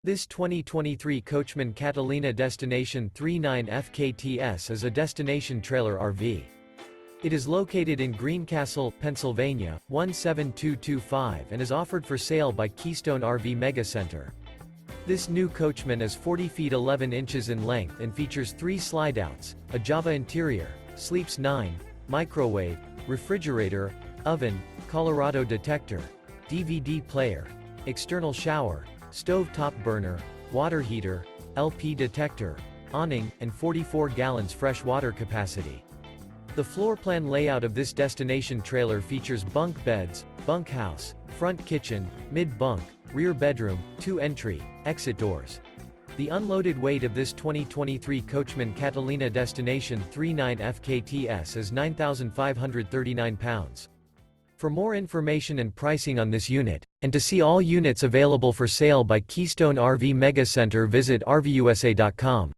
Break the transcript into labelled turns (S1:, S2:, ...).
S1: This 2023 Coachmen Catalina Destination 39 FKTS is a destination trailer RV. It is located in Greencastle, Pennsylvania, 17225 and is offered for sale by Keystone RV MEGA Center. This new Coachmen is 40 feet 11 inches in length and features 3 slideouts, a Java interior, sleeps 9, microwave, refrigerator, oven, Colorado Detector, DVD player, external shower, stove top burner, water heater, LP detector, awning, and 44 gallons fresh water capacity. The floor plan layout of this destination trailer features bunk beds, bunkhouse, front kitchen, mid-bunk, rear bedroom, 2 entry, exit doors. The unloaded weight of this 2023 Coachmen Catalina Destination 39 FKTS is 9,539 pounds. For more information and pricing on this unit, and to see all units available for sale by Keystone RV MEGA Center, visit RVUSA.com.